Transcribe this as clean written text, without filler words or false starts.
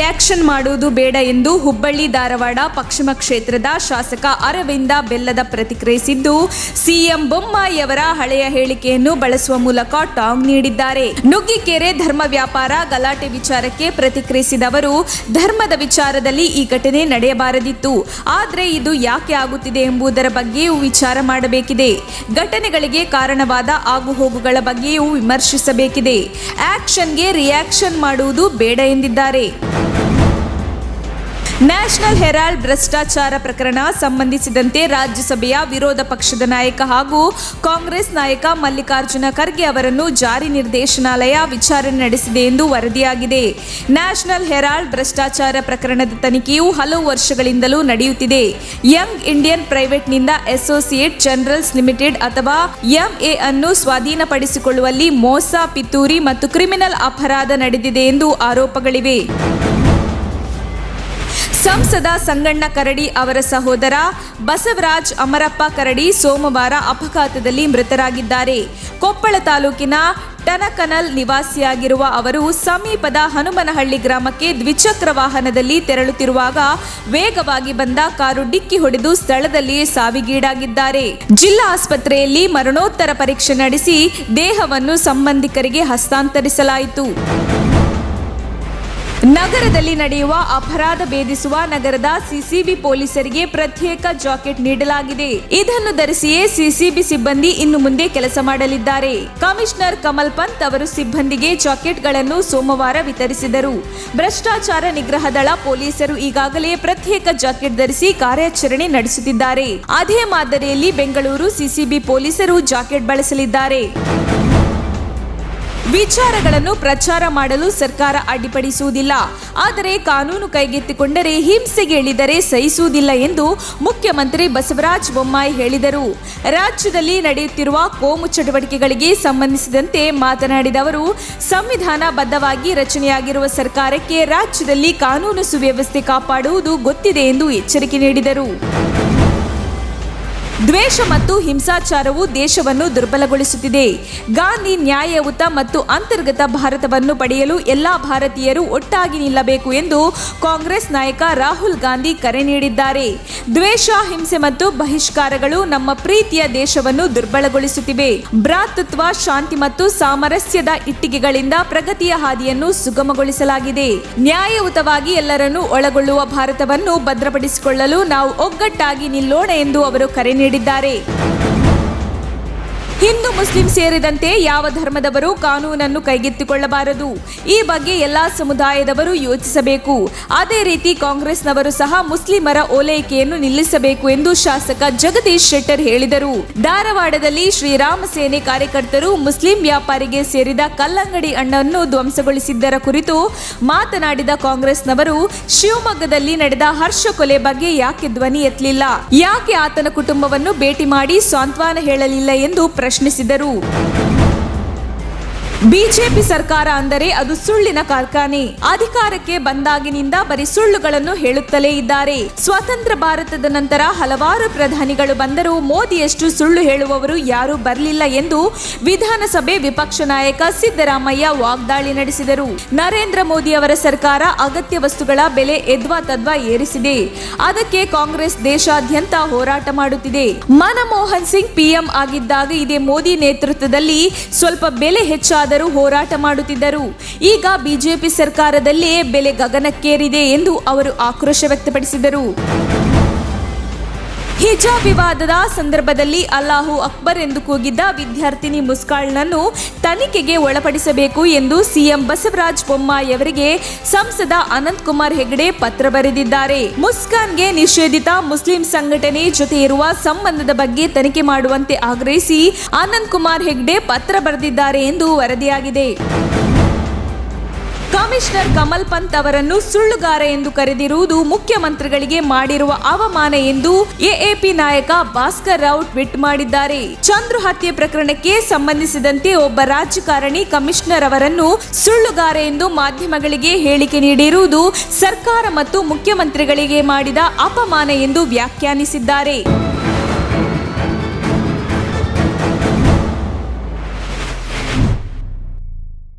Reaction ಮಾಡುವುದು ಬೇಡ ಎಂದು ಹುಬ್ಬಳ್ಳಿ ಧಾರವಾಡ ಪಶ್ಚಿಮ ಕ್ಷೇತ್ರದ ಶಾಸಕ ಅರವಿಂದ ಬೆಲ್ಲದ ಪ್ರತಿಕ್ರಿಯಿಸಿದ್ದು, ಸಿಎಂ ಬೊಮ್ಮಾಯಿಯವರ ಹಳೆಯ ಹೇಳಿಕೆಯನ್ನು ಬಳಸುವ ಮೂಲಕ ಟಾಂಗ್ ನೀಡಿದ್ದಾರೆ. ನುಗ್ಗಿಕೆರೆ ಧರ್ಮ ವ್ಯಾಪಾರ ಗಲಾಟೆ ವಿಚಾರಕ್ಕೆ ಪ್ರತಿಕ್ರಿಯಿಸಿದ ಅವರು, ಧರ್ಮದ ವಿಚಾರದಲ್ಲಿ ಈ ಘಟನೆ ನಡೆಯಬಾರದಿತ್ತು. ಆದರೆ ಇದು ಯಾಕೆ ಆಗುತ್ತಿದೆ ಎಂಬುದರ ಬಗ್ಗೆಯೂ ವಿಚಾರ ಮಾಡಬೇಕಿದೆ. ಘಟನೆಗಳಿಗೆ ಕಾರಣವಾದ ಆಗುಹೋಗುಗಳ ಬಗ್ಗೆಯೂ ವಿಮರ್ಶಿಸಬೇಕಿದೆ. ಆಕ್ಷನ್ಗೆ ರಿಯಾಕ್ಷನ್ ಮಾಡುವುದು ಬೇಡ ಎಂದಿದ್ದಾರೆ. ನ್ಯಾಷನಲ್ ಹೆರಾಲ್ಡ್ ಭ್ರಷ್ಟಾಚಾರ ಪ್ರಕರಣ ಸಂಬಂಧಿಸಿದಂತೆ ರಾಜ್ಯಸಭೆಯ ವಿರೋಧ ಪಕ್ಷದ ನಾಯಕ ಹಾಗೂ ಕಾಂಗ್ರೆಸ್ ನಾಯಕ ಮಲ್ಲಿಕಾರ್ಜುನ ಖರ್ಗೆ ಅವರನ್ನು ಜಾರಿ ನಿರ್ದೇಶನಾಲಯ ವಿಚಾರಣೆ ನಡೆಸಿದೆ ಎಂದು ವರದಿಯಾಗಿದೆ. ನ್ಯಾಷನಲ್ ಹೆರಾಲ್ಡ್ ಭ್ರಷ್ಟಾಚಾರ ಪ್ರಕರಣದ ತನಿಖೆಯು ಹಲವು ವರ್ಷಗಳಿಂದಲೂ ನಡೆಯುತ್ತಿದೆ. ಯಂಗ್ ಇಂಡಿಯನ್ ಪ್ರೈವೇಟ್ನಿಂದ ಅಸೋಸಿಯೇಟ್ ಜನರಲ್ಸ್ ಲಿಮಿಟೆಡ್ ಅಥವಾ ಎಂಎ ಅನ್ನು ಸ್ವಾಧೀನಪಡಿಸಿಕೊಳ್ಳುವಲ್ಲಿ ಮೋಸ, ಪಿತೂರಿ ಮತ್ತು ಕ್ರಿಮಿನಲ್ ಅಪರಾಧ ನಡೆದಿದೆ ಎಂದು ಆರೋಪಗಳಿವೆ. ಸಂಸದ ಸಂಗಣ್ಣ ಕರಡಿ ಅವರ ಸಹೋದರ ಬಸವರಾಜ್ ಅಮರಪ್ಪ ಕರಡಿ ಸೋಮವಾರ ಅಪಘಾತದಲ್ಲಿ ಮೃತರಾಗಿದ್ದಾರೆ. ಕೊಪ್ಪಳ ತಾಲೂಕಿನ ಟನಕನಲ್ ನಿವಾಸಿಯಾಗಿರುವ ಅವರು ಸಮೀಪದ ಹನುಮನಹಳ್ಳಿ ಗ್ರಾಮಕ್ಕೆ ದ್ವಿಚಕ್ರ ವಾಹನದಲ್ಲಿ ತೆರಳುತ್ತಿರುವಾಗ ವೇಗವಾಗಿ ಬಂದ ಕಾರು ಡಿಕ್ಕಿ ಹೊಡೆದು ಸ್ಥಳದಲ್ಲಿಯೇ ಸಾವಿಗೀಡಾಗಿದ್ದಾರೆ. ಜಿಲ್ಲಾ ಆಸ್ಪತ್ರೆಯಲ್ಲಿ ಮರಣೋತ್ತರ ಪರೀಕ್ಷೆ ನಡೆಸಿ ದೇಹವನ್ನು ಸಂಬಂಧಿಕರಿಗೆ ಹಸ್ತಾಂತರಿಸಲಾಯಿತು. ನಗರದಲ್ಲಿ ನಡೆಯುವ ಅಪರಾಧ ಭೇದಿಸುವ ನಗರದ ಸಿಸಿಬಿ ಪೊಲೀಸರಿಗೆ ಪ್ರತ್ಯೇಕ ಜಾಕೆಟ್ ನೀಡಲಾಗಿದೆ. ಇದನ್ನು ಧರಿಸಿಯೇ ಸಿಸಿಬಿ ಸಿಬ್ಬಂದಿ ಇನ್ನು ಮುಂದೆ ಕೆಲಸ ಮಾಡಲಿದ್ದಾರೆ. ಕಮಿಷನರ್ ಕಮಲ್ ಪಂತ್ ಅವರು ಸಿಬ್ಬಂದಿಗೆ ಜಾಕೆಟ್ಗಳನ್ನು ಸೋಮವಾರ ವಿತರಿಸಿದರು. ಭ್ರಷ್ಟಾಚಾರ ನಿಗ್ರಹ ದಳ ಪೊಲೀಸರು ಈಗಾಗಲೇ ಪ್ರತ್ಯೇಕ ಜಾಕೆಟ್ ಧರಿಸಿ ಕಾರ್ಯಾಚರಣೆ ನಡೆಸುತ್ತಿದ್ದಾರೆ. ಅದೇ ಮಾದರಿಯಲ್ಲಿ ಬೆಂಗಳೂರು ಸಿಸಿಬಿ ಪೊಲೀಸರು ಜಾಕೆಟ್ ಬಳಸಲಿದ್ದಾರೆ. ವಿಚಾರಗಳನ್ನು ಪ್ರಚಾರ ಮಾಡಲು ಸರ್ಕಾರ ಅಡ್ಡಿಪಡಿಸುವುದಿಲ್ಲ. ಆದರೆ ಕಾನೂನು ಕೈಗೆತ್ತಿಕೊಂಡರೆ ಹಿಂಸೆಗೆ ಇಳಿದರೆ ಸಹಿಸುವುದಿಲ್ಲ ಎಂದು ಮುಖ್ಯಮಂತ್ರಿ ಬಸವರಾಜ ಬೊಮ್ಮಾಯಿ ಹೇಳಿದರು. ರಾಜ್ಯದಲ್ಲಿ ನಡೆಯುತ್ತಿರುವ ಕೋಮು ಚಟುವಟಿಕೆಗಳಿಗೆ ಸಂಬಂಧಿಸಿದಂತೆ ಮಾತನಾಡಿದ ಅವರು, ಸಂವಿಧಾನಬದ್ಧವಾಗಿ ರಚನೆಯಾಗಿರುವ ಸರ್ಕಾರಕ್ಕೆ ರಾಜ್ಯದಲ್ಲಿ ಕಾನೂನು ಸುವ್ಯವಸ್ಥೆ ಕಾಪಾಡುವುದು ಗೊತ್ತಿದೆ ಎಂದು ಎಚ್ಚರಿಕೆ ನೀಡಿದರು. ದ್ವೇಷ ಮತ್ತು ಹಿಂಸಾಚಾರವು ದೇಶವನ್ನು ದುರ್ಬಲಗೊಳಿಸುತ್ತಿದೆ. ಗಾಂಧಿ ನ್ಯಾಯಯುತ ಮತ್ತು ಅಂತರ್ಗತ ಭಾರತವನ್ನು ಪಡೆಯಲು ಎಲ್ಲಾ ಭಾರತೀಯರು ಒಟ್ಟಾಗಿ ನಿಲ್ಲಬೇಕು ಎಂದು ಕಾಂಗ್ರೆಸ್ ನಾಯಕ ರಾಹುಲ್ ಗಾಂಧಿ ಕರೆ ನೀಡಿದ್ದಾರೆ. ದ್ವೇಷ, ಹಿಂಸೆ ಮತ್ತು ಬಹಿಷ್ಕಾರಗಳು ನಮ್ಮ ಪ್ರೀತಿಯ ದೇಶವನ್ನು ದುರ್ಬಲಗೊಳಿಸುತ್ತಿವೆ. ಭ್ರಾತೃತ್ವ, ಶಾಂತಿ ಮತ್ತು ಸಾಮರಸ್ಯದ ಇಟ್ಟಿಗೆಗಳಿಂದ ಪ್ರಗತಿಯ ಹಾದಿಯನ್ನು ಸುಗಮಗೊಳಿಸಲಾಗಿದೆ. ನ್ಯಾಯಯುತವಾಗಿ ಎಲ್ಲರನ್ನೂ ಒಳಗೊಳ್ಳುವ ಭಾರತವನ್ನು ಭದ್ರಪಡಿಸಿಕೊಳ್ಳಲು ನಾವು ಒಗ್ಗಟ್ಟಾಗಿ ನಿಲ್ಲೋಣ ಎಂದು ಅವರು ಕರೆ ನೀಡಿದ್ದಾರೆ. ಹಿಂದೂ ಮುಸ್ಲಿಂ ಸೇರಿದಂತೆ ಯಾವ ಧರ್ಮದವರು ಕಾನೂನನ್ನು ಕೈಗೆತ್ತಿಕೊಳ್ಳಬಾರದು. ಈ ಬಗ್ಗೆ ಎಲ್ಲಾ ಸಮುದಾಯದವರು ಯೋಚಿಸಬೇಕು. ಅದೇ ರೀತಿ ಕಾಂಗ್ರೆಸ್ನವರು ಸಹ ಮುಸ್ಲಿಮರ ಓಲೈಕೆಯನ್ನು ನಿಲ್ಲಿಸಬೇಕು ಎಂದು ಶಾಸಕ ಜಗದೀಶ್ ಶೆಟ್ಟರ್ ಹೇಳಿದರು. ಧಾರವಾಡದಲ್ಲಿ ಶ್ರೀರಾಮ ಸೇನೆ ಕಾರ್ಯಕರ್ತರು ಮುಸ್ಲಿಂ ವ್ಯಾಪಾರಿಗೆ ಸೇರಿದ ಕಲ್ಲಂಗಡಿ ಹಣ್ಣನ್ನು ಧ್ವಂಸಗೊಳಿಸಿದ್ದರ ಕುರಿತು ಮಾತನಾಡಿದ ಕಾಂಗ್ರೆಸ್ನವರು, ಶಿವಮೊಗ್ಗದಲ್ಲಿ ನಡೆದ ಹರ್ಷ ಕೊಲೆ ಬಗ್ಗೆ ಯಾಕೆ ಧ್ವನಿ ಎತ್ತಲಿಲ್ಲ? ಯಾಕೆ ಆತನ ಕುಟುಂಬವನ್ನು ಭೇಟಿ ಮಾಡಿ ಸಾಂತ್ವನ ಹೇಳಲಿಲ್ಲ ಎಂದು ಪ್ರಶ್ನಿಸಿದರು. ಬಿಜೆಪಿ ಸರ್ಕಾರ ಅಂದರೆ ಅದು ಸುಳ್ಳಿನ ಕಾರ್ಖಾನೆ. ಅಧಿಕಾರಕ್ಕೆ ಬಂದಾಗಿನಿಂದ ಬರೀ ಸುಳ್ಳುಗಳನ್ನು ಹೇಳುತ್ತಲೇ ಇದ್ದಾರೆ. ಸ್ವತಂತ್ರ ಭಾರತದ ನಂತರ ಹಲವಾರು ಪ್ರಧಾನಿಗಳು ಬಂದರೂ ಮೋದಿಯಷ್ಟು ಸುಳ್ಳು ಹೇಳುವವರು ಯಾರೂ ಬರಲಿಲ್ಲ ಎಂದು ವಿಧಾನಸಭೆ ವಿಪಕ್ಷ ನಾಯಕ ಸಿದ್ದರಾಮಯ್ಯ ವಾಗ್ದಾಳಿ ನಡೆಸಿದರು. ನರೇಂದ್ರ ಮೋದಿ ಅವರ ಸರ್ಕಾರ ಅಗತ್ಯ ವಸ್ತುಗಳ ಬೆಲೆ ಎದ್ವಾ ಏರಿಸಿದೆ. ಅದಕ್ಕೆ ಕಾಂಗ್ರೆಸ್ ದೇಶಾದ್ಯಂತ ಹೋರಾಟ ಮಾಡುತ್ತಿದೆ. ಮನಮೋಹನ್ ಸಿಂಗ್ ಪಿಎಂ ಆಗಿದ್ದಾಗ ಇದೇ ಮೋದಿ ನೇತೃತ್ವದಲ್ಲಿ ಸ್ವಲ್ಪ ಬೆಲೆ ಹೆಚ್ಚಾದ ಹೋರಾಟ ಮಾಡುತ್ತಿದ್ದರು. ಈಗ ಬಿಜೆಪಿ ಸರ್ಕಾರದಲ್ಲೇ ಬೆಲೆ ಗಗನಕ್ಕೇರಿದೆ ಎಂದು ಅವರು ಆಕ್ರೋಶ ವ್ಯಕ್ತಪಡಿಸಿದರು. ಹಿಜಾಬ್ ವಿವಾದದ ಸಂದರ್ಭದಲ್ಲಿ ಅಲ್ಲಾಹು ಅಕ್ಬರ್ ಎಂದು ಕೂಗಿದ್ದ ವಿದ್ಯಾರ್ಥಿನಿ ಮುಸ್ಕಾಳ್ನನ್ನು ತನಿಖೆಗೆ ಒಳಪಡಿಸಬೇಕು ಎಂದು ಸಿಎಂ ಬಸವರಾಜ ಬೊಮ್ಮಾಯಿ ಅವರಿಗೆ ಸಂಸದ ಅನಂತಕುಮಾರ್ ಹೆಗಡೆ ಪತ್ರ ಬರೆದಿದ್ದಾರೆ. ಮುಸ್ಕಾನ್ಗೆ ನಿಷೇಧಿತ ಮುಸ್ಲಿಂ ಸಂಘಟನೆ ಜೊತೆ ಇರುವ ಸಂಬಂಧದ ಬಗ್ಗೆ ತನಿಖೆ ಮಾಡುವಂತೆ ಆಗ್ರಹಿಸಿ ಅನಂತಕುಮಾರ್ ಹೆಗಡೆ ಪತ್ರ ಬರೆದಿದ್ದಾರೆ ಎಂದು ವರದಿಯಾಗಿದೆ. ಕಮಿಷನರ್ ಕಮಲ್ ಪಂತ್ ಅವರನ್ನು ಸುಳ್ಳುಗಾರ ಎಂದು ಕರೆದಿರುವುದು ಮುಖ್ಯಮಂತ್ರಿಗಳಿಗೆ ಮಾಡಿರುವ ಅವಮಾನ ಎಂದು ಎಎಪಿ ನಾಯಕ ಭಾಸ್ಕರ್ ರಾವ್ ಟ್ವೀಟ್ ಮಾಡಿದ್ದಾರೆ. ಚಂದ್ರು ಹತ್ಯೆ ಪ್ರಕರಣಕ್ಕೆ ಸಂಬಂಧಿಸಿದಂತೆ ಒಬ್ಬ ರಾಜಕಾರಣಿ ಕಮಿಷನರ್ ಅವರನ್ನು ಸುಳ್ಳುಗಾರ ಎಂದು ಮಾಧ್ಯಮಗಳಿಗೆ ಹೇಳಿಕೆ ನೀಡಿರುವುದು ಸರ್ಕಾರ ಮತ್ತು ಮುಖ್ಯಮಂತ್ರಿಗಳಿಗೆ ಮಾಡಿದ ಅಪಮಾನ ಎಂದು ವ್ಯಾಖ್ಯಾನಿಸಿದ್ದಾರೆ.